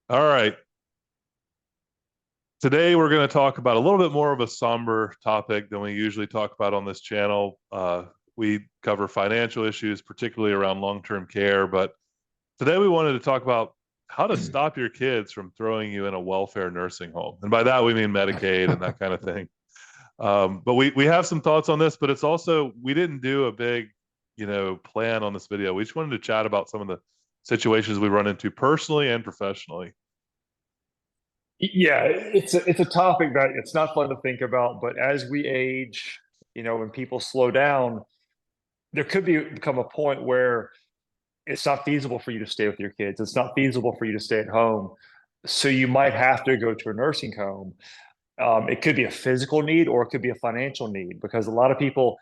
All right. Today we're going to talk about a little bit more of a somber topic than we usually talk about on this channel. We cover financial issues, particularly around long-term care, but today we wanted to talk about how to stop your kids from throwing you in a welfare nursing home. And by that we mean Medicaid and that kind of thing. But we have some thoughts on this, but it's also we didn't do a big, plan on this video. We just wanted to chat about some of the situations we run into personally and professionally. Yeah, it's a topic that it's not fun to think about, but as we age, when people slow down, there could become a point where it's not feasible for you to stay with your kids. It's not feasible for you to stay at home. So you might have to go to a nursing home. It could be a physical need or it could be a financial need because a lot of people,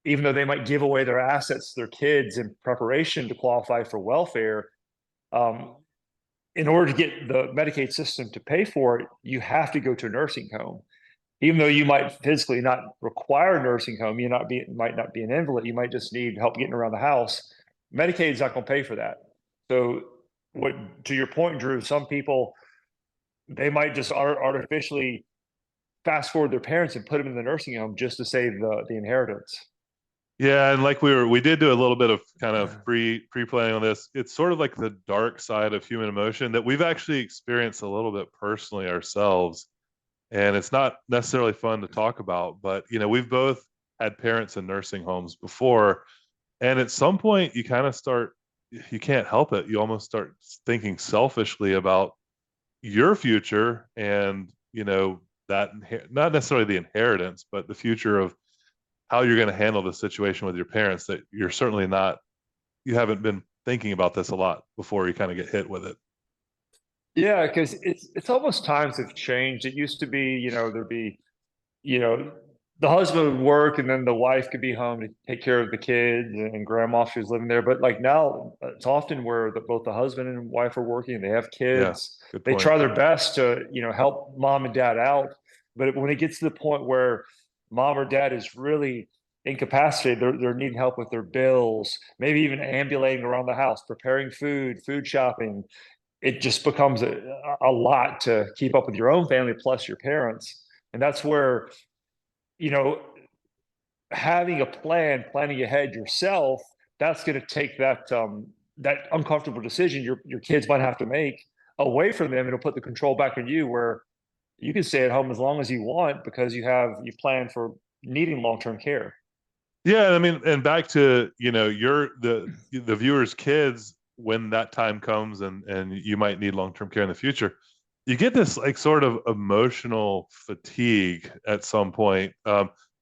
even though they might give away their assets to their kids in preparation to qualify for welfare, um, in order to get the Medicaid system to pay for it, you have to go to a nursing home. Even though you might physically not require a nursing home, might not be an invalid, you might just need help getting around the house. Medicaid is not going to pay for that. So, what to your point, Drew? Some people they might just artificially fast forward their parents and put them in the nursing home just to save the inheritance. Yeah, and like we did do a little bit of kind of pre-planning on this. It's sort of like the dark side of human emotion that we've actually experienced a little bit personally ourselves. And it's not necessarily fun to talk about, but we've both had parents in nursing homes before, and at some point you kind of start you can't help it. You almost start thinking selfishly about your future and, that not necessarily the inheritance, but the future of how you're going to handle the situation with your parents that you're certainly not you haven't been thinking about this a lot before you kind of get hit with it. Yeah, because it's almost times have changed. It used to be, there'd be, you know, the husband would work and then the wife could be home to take care of the kids and grandma if she was living there. But like now, it's often where both the husband and wife are working, they have Yeah, kids, good they point. try their best to, help mom and dad out. But when it gets to the point where mom or dad is really incapacitated, they're needing help with their bills, maybe even ambulating around the house, preparing food shopping, it just becomes a lot to keep up with your own family plus your parents. And that's where, you know, having a plan, planning ahead yourself, that's going to take that uncomfortable decision your kids might have to make away from them. It'll put the control back on you where you can stay at home as long as you want because you plan for needing long-term care. Yeah, I mean, and back to, your the viewers' kids when that time comes and you might need long-term care in the future, you get this like sort of emotional fatigue at some point.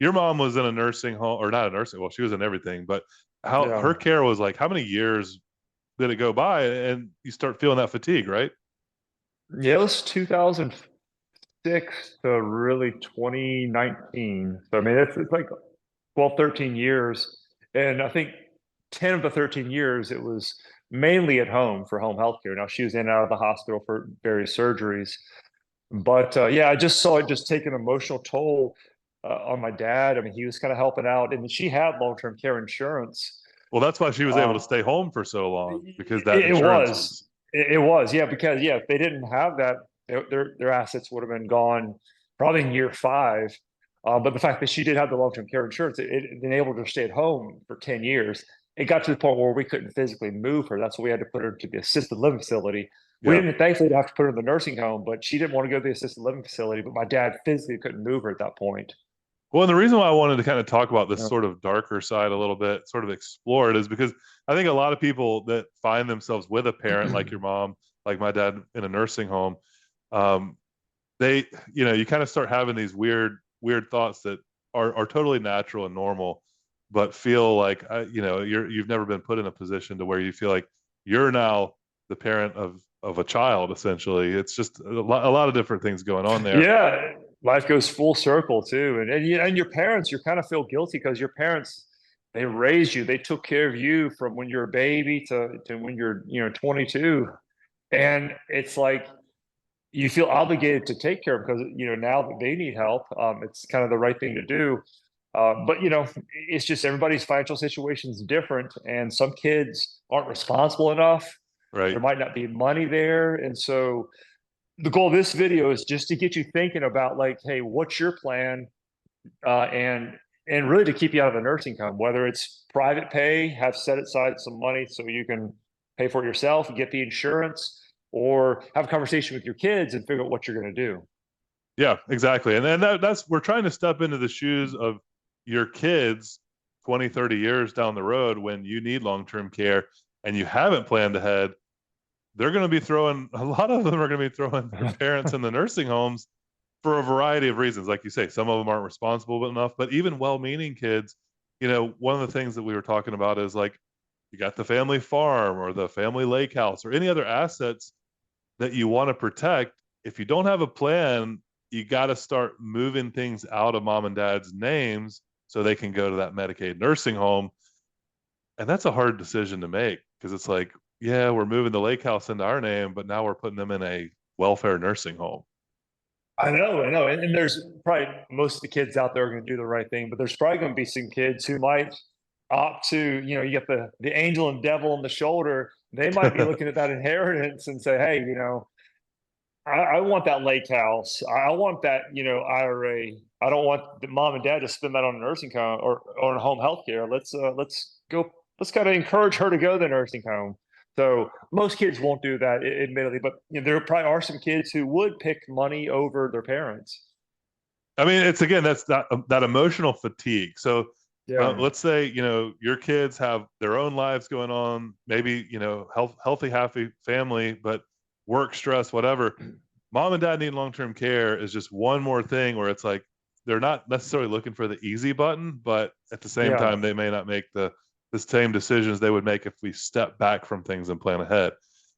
Your mom was in a nursing home or not a nursing, well, she was in everything, but how Yeah. her care was like, how many years did it go by and you start feeling that fatigue, right? Yeah, it was 2006 to really 2019. So I mean it's like 12, 13 years. And I think 10 of the 13 years, it was mainly at home for home health care. Now, she was in and out of the hospital for various surgeries. But yeah, I just saw it just take an emotional toll on my dad. I mean, he was kind of helping out, and she had long-term care insurance. Well, that's why she was able to Um, stay home for so long because that it insurance was, was. it was, yeah, because yeah, if they didn't have that, their assets would have been gone probably in year five. But the fact that she did have the long-term care insurance, it enabled her to stay at home for 10 years. It got to the point where we couldn't physically move her. That's why we had to put her to the assisted living facility. We Yeah. didn't thankfully have to put her in the nursing home, but she didn't want to go to the assisted living facility. But my dad physically couldn't move her at that point. Well, and the reason why I wanted to kind of talk about this Yeah. sort of darker side a little bit, sort of explore it, is because I think a lot of people that find themselves with a parent like your mom, like my dad in a nursing home, um, they, you kind of start having these weird thoughts that are totally natural and normal, but feel like, you've never been put in a position to where you feel like you're now the parent of a child, essentially. It's just a lot of different things going on there. Yeah, life goes full circle too, and your parents, you kind of feel guilty because your parents they raised you, they took care of you from when you're a baby to when you're 22, and it's like you feel obligated to take care of them because now that they need help, it's kind of the right thing to do. But it's just everybody's financial situation is different, and some kids aren't responsible enough Right. There might not be money there. And so the goal of this video is just to get you thinking about like, hey, what's your plan? And really to keep you out of the nursing home, whether it's private pay, have set aside some money so you can pay for it yourself and get the insurance, or have a conversation with your kids and figure out what you're going to do. Yeah, exactly. And then that's we're trying to step into the shoes of your kids 20, 30 years down the road when you need long-term care and you haven't planned ahead. They're going to be throwing, a lot of them are going to be throwing their parents in the nursing homes for a variety of reasons. Like you say, some of them aren't responsible enough, but even well-meaning kids, one of the things that we were talking about is like, you got the family farm or the family lake house or any other assets that you want to protect. If you don't have a plan, you got to start moving things out of mom and dad's names so they can go to that Medicaid nursing home. And that's a hard decision to make because it's like, yeah, we're moving the lake house into our name, but now we're putting them in a welfare nursing home. I know. And there's probably most of the kids out there are going to do the right thing, but there's probably going to be some kids who might opt to, you get the angel and devil on the shoulder. They might be looking at that inheritance and say, hey, I want that lake house. I want that, IRA. I don't want the mom and dad to spend that on a nursing home or on home health care. Let's go. Let's kind of encourage her to go to the nursing home. So most kids won't do that, admittedly, but there probably are some kids who would pick money over their parents. I mean, it's again, that's that emotional fatigue. So Yeah. let's say, your kids have their own lives going on, maybe, healthy, happy family, but work stress, whatever. Mom and dad need long-term care is just one more thing where it's like, they're not necessarily looking for the easy button, but at the same time, they may not make the same decisions they would make if we step back from things and plan ahead.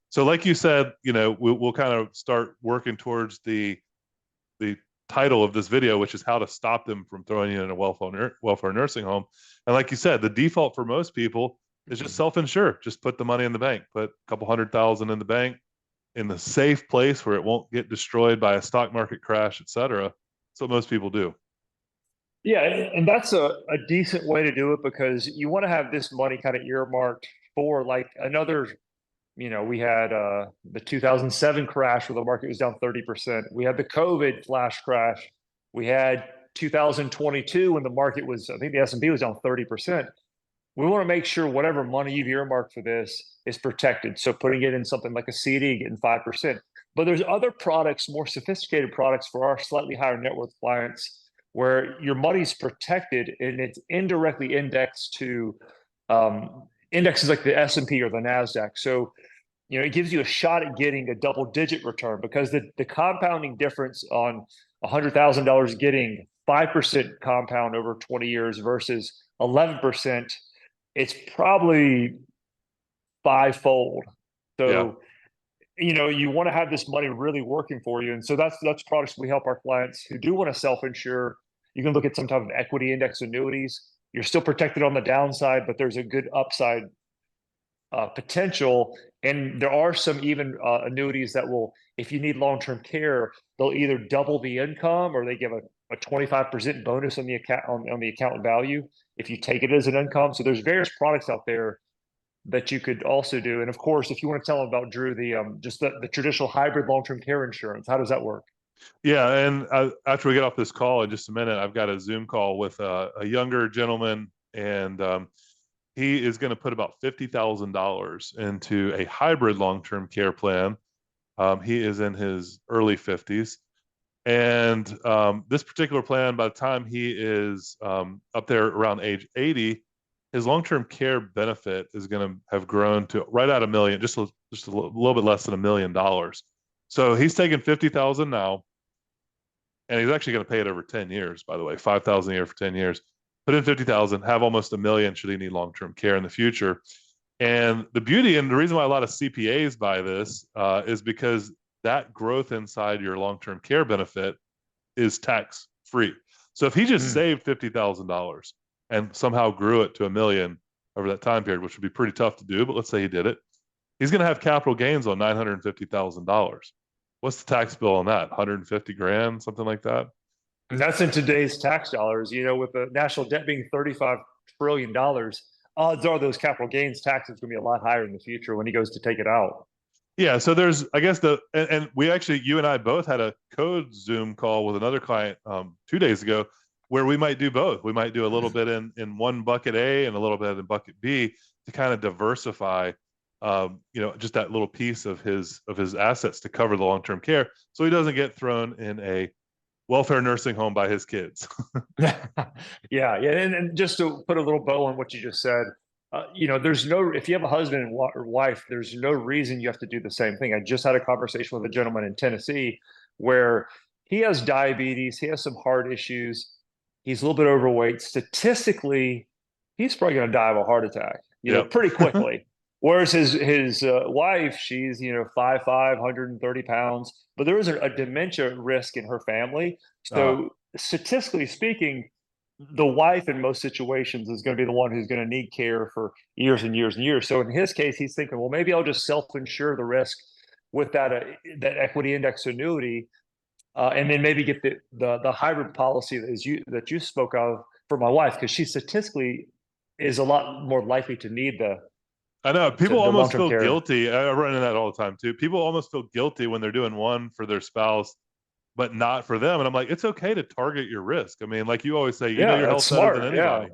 So like you said, we'll kind of start working towards the title of this video, which is how to stop them from throwing you in a welfare nursing home. And like you said, the default for most people is just self-insure. Just put the money in the bank, put a couple $100,000 in the bank in the safe place where it won't get destroyed by a stock market crash, et cetera. That's what most people do. Yeah, and that's a decent way to do it because you want to have this money kind of earmarked for like another, we had the 2007 crash where the market was down 30%. We had the COVID flash crash. We had 2022 when the market was, I think the S&P was down 30%. We want to make sure whatever money you've earmarked for this is protected. So putting it in something like a CD, getting 5%. But there's other products, more sophisticated products for our slightly higher net worth clients where your money's protected and it's indirectly indexed to indexes like the S&P or the NASDAQ. So, it gives you a shot at getting a double-digit return because the compounding difference on $100,000 getting 5% compound over 20 years versus 11%, it's probably fivefold. So, you want to have this money really working for you. And so that's products we help our clients who do want to self-insure. You can look at some type of equity index annuities. You're still protected on the downside, but there's a good upside potential. And there are some even annuities that will, if you need long-term care, they'll either double the income or they give a 25% bonus on the account on the account value if you take it as an income. So there's various products out there that you could also do. And of course, if you want to tell them about Drew, just the traditional hybrid long-term care insurance, how does that work? Yeah, and after we get off this call in just a minute, I've got a Zoom call with a younger gentleman, and he is going to put about $50,000 into a hybrid long-term care plan. He is in his early 50s. And this particular plan, by the time he is up there around age 80, his long-term care benefit is going to have grown to right at $1 million, just a little bit less than $1 million. So he's taking 50,000 now, and he's actually going to pay it over 10 years, by the way, 5,000 a year for 10 years. Put in 50,000, have almost $1 million should he need long-term care in the future. And the beauty and the reason why a lot of CPAs buy this is because that growth inside your long-term care benefit is tax free. So if he just saved $50,000 and somehow grew it to $1 million over that time period, which would be pretty tough to do, but let's say he did it, he's going to have capital gains on $950,000. What's the tax bill on that? 150 grand, something like that. And that's in today's tax dollars. With the national debt being $35 trillion, odds are those capital gains taxes going to be a lot higher in the future when he goes to take it out. Yeah, so there's, I guess and we actually, you and I both had a code Zoom call with another client 2 days ago, where we might do both. We might do a little bit in one bucket A and a little bit in bucket B to kind of diversify, just that little piece of his assets to cover the long term care, so he doesn't get thrown in a welfare nursing home by his kids. Yeah, and just to put a little bow on what you just said, there's no, if you have a husband and or wife, there's no reason you have to do the same thing. I just had a conversation with a gentleman in Tennessee where he has diabetes, he has some heart issues, he's a little bit overweight. Statistically, he's probably going to die of a heart attack, Yep. pretty quickly. Whereas his wife, she's 5'5", 130 pounds, but there is a dementia risk in her family. So statistically speaking, the wife in most situations is going to be the one who's going to need care for years and years and years. So in his case, he's thinking, well, maybe I'll just self-insure the risk with that equity index annuity, and then maybe get the hybrid policy that you spoke of for my wife, because she statistically is a lot more likely to need I know people the almost long-term feel care. guilty. I run into that all the time too. People almost feel guilty when they're doing one for their spouse, but not for them. And I'm like, it's okay to target your risk. I mean, like you always say, you know Yeah, your that's health better than smart. Yeah. anybody.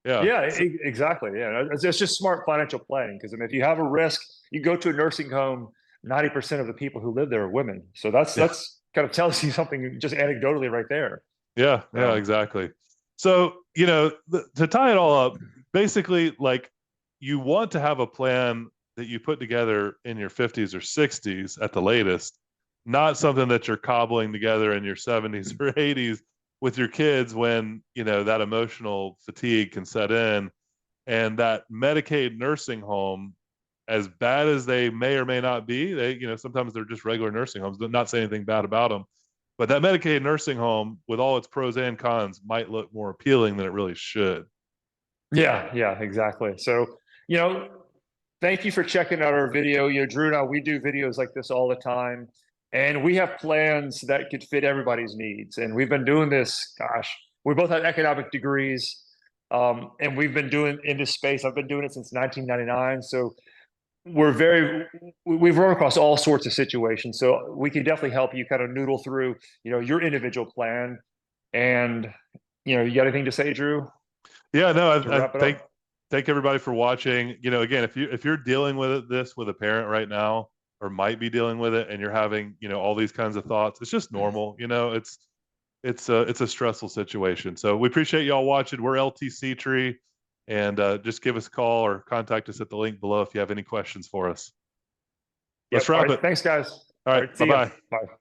Yeah. Yeah, So, exactly. Yeah, it's just smart financial planning, because I mean, if you have a risk, you go to a nursing home, 90% of the people who live there are women. So yeah. that's kind of tells you something just anecdotally right there. Yeah. Yeah, So, exactly. So, to tie it all up, basically, like you want to have a plan that you put together in your 50s or 60s at the latest, not something that you're cobbling together in your 70s or 80s with your kids when, that emotional fatigue can set in. And that Medicaid nursing home, as bad as they may or may not be, sometimes they're just regular nursing homes, not saying anything bad about them. But that Medicaid nursing home, with all its pros and cons, might look more appealing than it really should. yeah, exactly. So, you know, thank you for checking out our video. Drew and I, we do videos like this all the time, and we have plans that could fit everybody's needs. And we've been doing this, gosh, we both have economic degrees, and we've been doing in this space. I've been doing it since 1999. So we've run across all sorts of situations. So we can definitely help you kind of noodle through, your individual plan. And, you got anything to say, Drew, Yeah, no, to I wrap it up? thank everybody for watching. Again, if you're dealing with this with a parent right now, or might be dealing with it, and you're having all these kinds of thoughts, it's just normal. It's a stressful situation. So we appreciate y'all watching. We're LTC Tree, and just give us a call or contact us at the link below if you have any questions for us. Let's Yep. All wrap right. it. Thanks, guys. All All right. right. Bye See ya. bye. Bye.